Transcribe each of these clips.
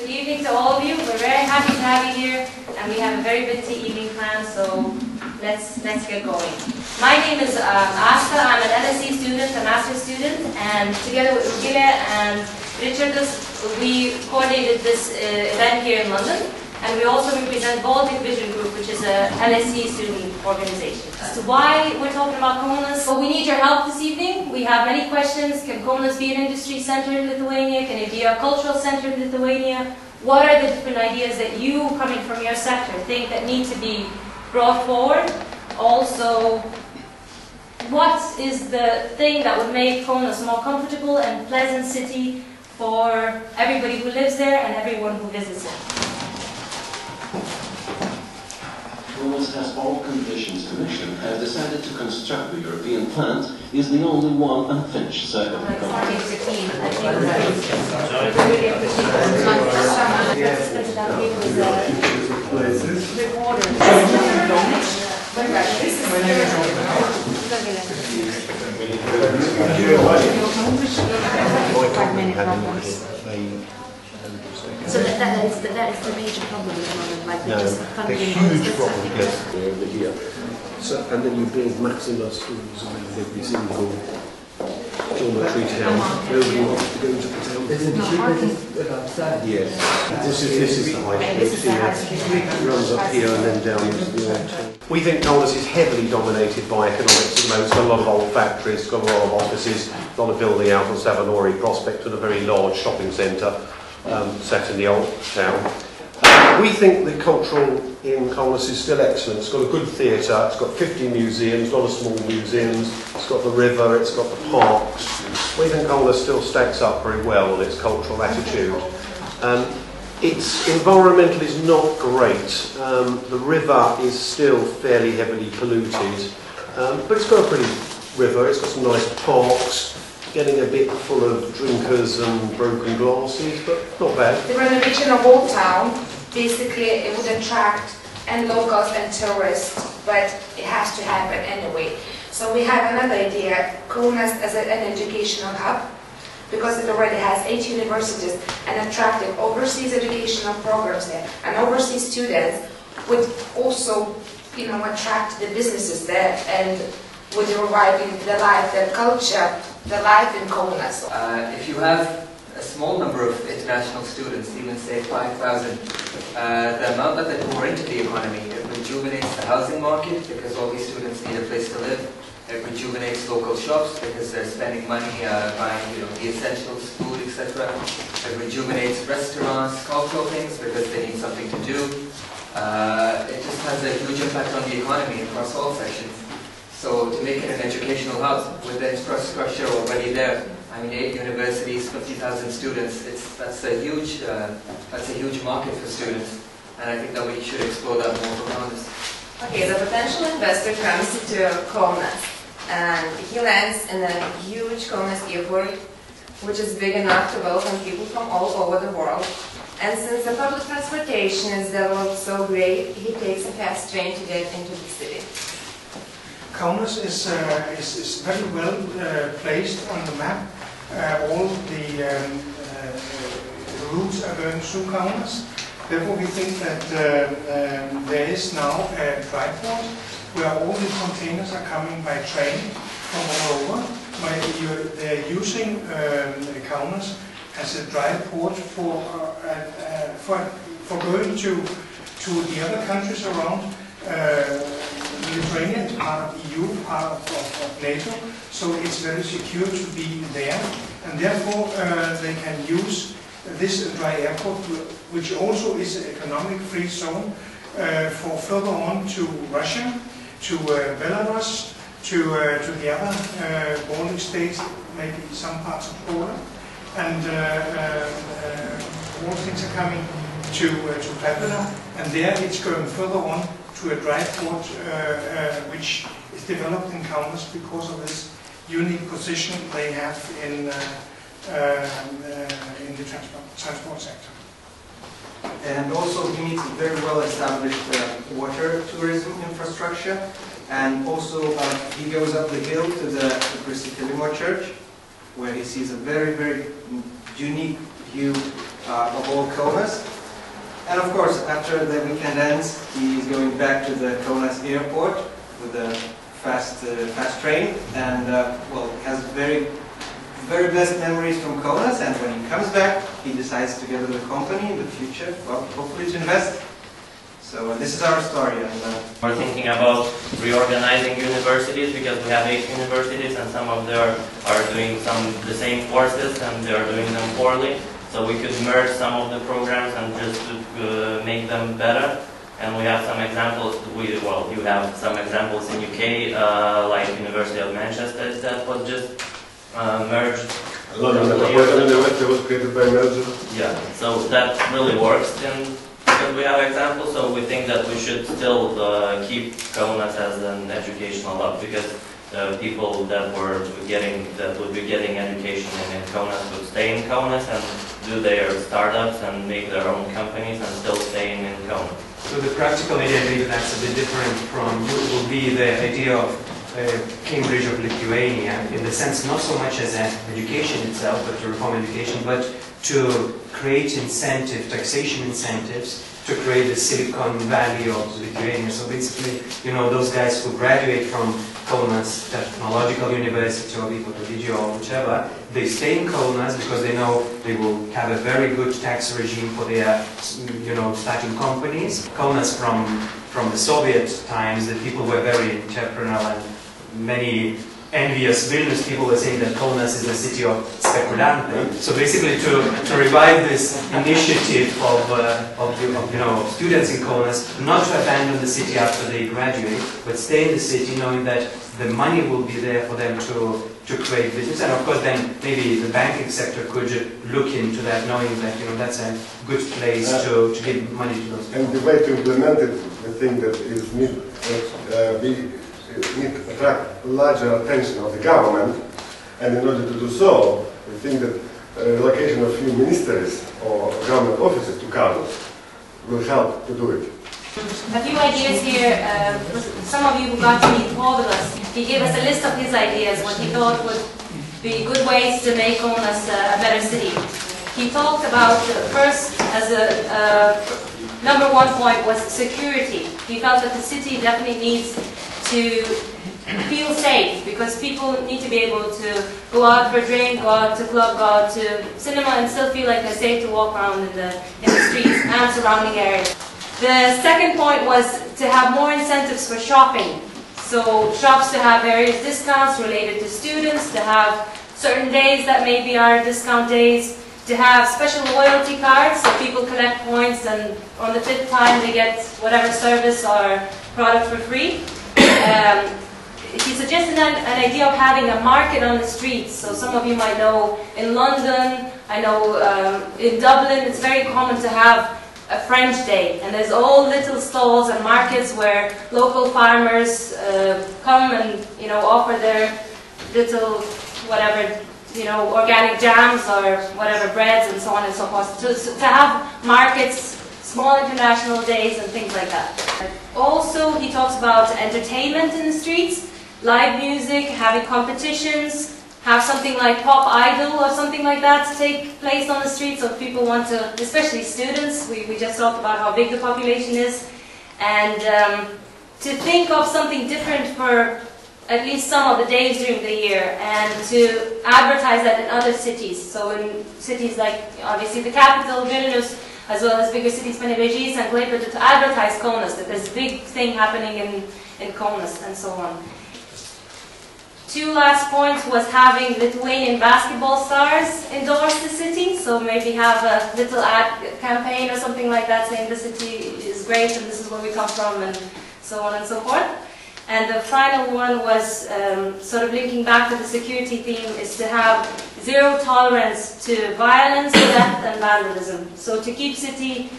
Good evening to all of you. We're very happy to have you here, and we have a very busy evening planned, so let's get going. My name is Asta. I'm an MSc student, a master's student, and together with Ugile and Richard, we coordinated this event here in London, and we also represent Baltic Vision Group, which is a LSE student organization. As to why we're talking about Kaunas, well, we need your help this evening. We have many questions. Can Kaunas be an industry center in Lithuania? Can it be a cultural center in Lithuania? What are the different ideas that you, coming from your sector, think that need to be brought forward? Also, what is the thing that would make Kaunas a more comfortable and pleasant city for everybody who lives there and everyone who visits it? Kaunas has all conditions commission has decided to construct the European plant is the only one unfinished circuit. So that is the major problem at the moment, like no, just funding. The huge problem, yes, over here. So, and then you build Maximus schools in every single dormitory town. Nobody wants to go into the town. Yes. This is the high street here. It runs up here and then down into the old town. We think Kaunas is heavily dominated by economics at the moment. It's got a lot of old factories, it's got a lot of offices, a lot of building out on Savanori Prospect and a very large shopping centre. Set in the old town. We think the cultural in Kaunas is still excellent. It's got a good theatre, it's got 50 museums, a lot of small museums, it's got the river, it's got the parks. We think Kaunas still stacks up very well on its cultural attitude. Its environmental is not great. The river is still fairly heavily polluted, but it's got a pretty river, it's got some nice parks. Getting a bit full of drinkers and broken glasses, but not bad. The renovation of Old Town, basically it would attract and locals and tourists, but it has to happen anyway. So we have another idea, Kaunas as an educational hub, because it already has 8 universities and attracting overseas educational programs there. And overseas students would also, attract the businesses there and would revive the life, the culture, the life in Kaunas. If you have a small number of international students, even say 5,000, the amount that they pour into the economy, it rejuvenates the housing market because all these students need a place to live. It rejuvenates local shops because they're spending money buying the essentials, food, etc. It rejuvenates restaurants, cultural things because they need something to do. It just has a huge impact on the economy across all sections. So to make it an educational hub with the infrastructure already there, 8 universities, 50,000 students, that's a huge market for students, and I think that we should explore that more for Kaunas. Okay, the potential investor comes to Kaunas, and he lands in a huge Kaunas airport, which is big enough to welcome people from all over the world. And since the public transportation is developed so great, he takes a fast train to get into the city. Kaunas is very well placed on the map. All the routes are going through Kaunas. Therefore, we think that there is now a dry port where all the containers are coming by train from all over. They're using Kaunas as a dry port for going to the other countries around. Lithuania is part of EU, part of NATO, so it's very secure to be there, and therefore they can use this dry airport, which also is an economic free zone, for further on to Russia, to Belarus, to the other Baltic states, maybe some parts of Poland, and all things are coming to Klaipėda, and there it's going further on to a dry port which is developed in Kaunas because of this unique position they have in the transport sector. And also he needs a very well established water tourism infrastructure, and also he goes up the hill to the Priscillimo church, where he sees a very, very unique view of all Kaunas. And of course, after the weekend ends, he's going back to the Kaunas airport with the fast train, and well, has very best memories from Kaunas. And when he comes back, he decides to get with the company in the future, well, hopefully to invest. So this is our story. And, we're thinking about reorganizing universities because we have 8 universities and some of them are doing the same courses and they are doing them poorly. So we could merge some of the programs and just make them better. And we have some examples. You have some examples in UK, like University of Manchester, that was just merged. London University was created by merger. Yeah, so that really works. Because we have examples, so we think that we should still keep Kaunas as an educational hub, because the people that would be getting education in Kaunas would stay in Kaunas and do their startups and make their own companies and still stay in Kaunas. So the practical idea, maybe that's a bit different from you, will be the idea of Cambridge of Lithuania, in the sense not so much as an education itself, but to reform education, but to create taxation incentives, to create the Silicon Valley of Lithuania. So basically, you know, those guys who graduate from Kaunas Technological University or didžiausių or whichever, they stay in Kaunas because they know they will have a very good tax regime for their, you know, starting companies. Kaunas from the Soviet times, the people were very entrepreneurial, and many envious Vilnius people were saying that Kaunas is a city of speculantes. So basically, to revive this initiative of you know, students in Kaunas, not to abandon the city after they graduate, but stay in the city, knowing that the money will be there for them to create business. And of course, then maybe the banking sector could look into that, knowing that, you know, that's a good place to give money to those people. And the way to implement it, I think that is need to attract larger attention of the government, and in order to do so, I think that relocation of few ministries or government offices to Kaunas will help to do it. A few ideas here. Some of you who got to meet Paul with us, he gave us a list of his ideas, what he thought would be good ways to make Kaunas a better city. He talked about, first, as a number 1 point was security. He felt that the city definitely needs to feel safe, because people need to be able to go out for a drink, go out to club, go out to cinema, and still feel like they're safe to walk around in the streets and surrounding areas. The second point was to have more incentives for shopping. So shops to have various discounts related to students, to have certain days that maybe are discount days, to have special loyalty cards so people collect points and on the 5th time they get whatever service or product for free. He suggested an idea of having a market on the streets. So some of you might know in London, I know in Dublin, it's very common to have a French Day, and there's all little stalls and markets where local farmers come and, you know, offer their little whatever, you know, organic jams or whatever breads and so on and so forth. To have markets, small international days and things like that. Also, he talks about entertainment in the streets, live music, having competitions, have something like Pop Idol or something like that to take place on the street, so people want to, especially students, we just talked about how big the population is, and to think of something different for at least some of the days during the year, and to advertise that in other cities. So in cities like, obviously, the capital, Vilnius, as well as bigger cities, Panevėžys and Klaipėda, to advertise Kaunas, that there's a big thing happening in Kaunas, and so on. 2 last points was having Lithuanian basketball stars endorse the city, so maybe have a little ad campaign or something like that saying the city is great and this is where we come from and so on and so forth. And the final one was sort of linking back to the security theme, is to have zero tolerance to violence, theft and vandalism. So to keep city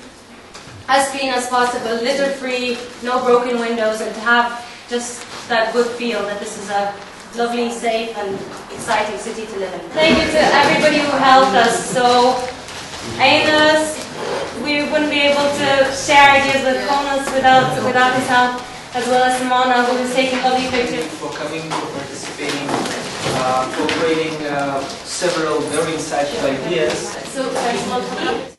as clean as possible, litter-free, no broken windows, and to have just that good feel that this is a lovely, safe and exciting city to live in. Thank you to everybody who helped us. So, Ainas, we wouldn't be able to share ideas with Kaunas without his help, as well as Simona, who is taking lovely pictures. For coming, for participating, cooperating several very insightful ideas. So, thanks a lot for me.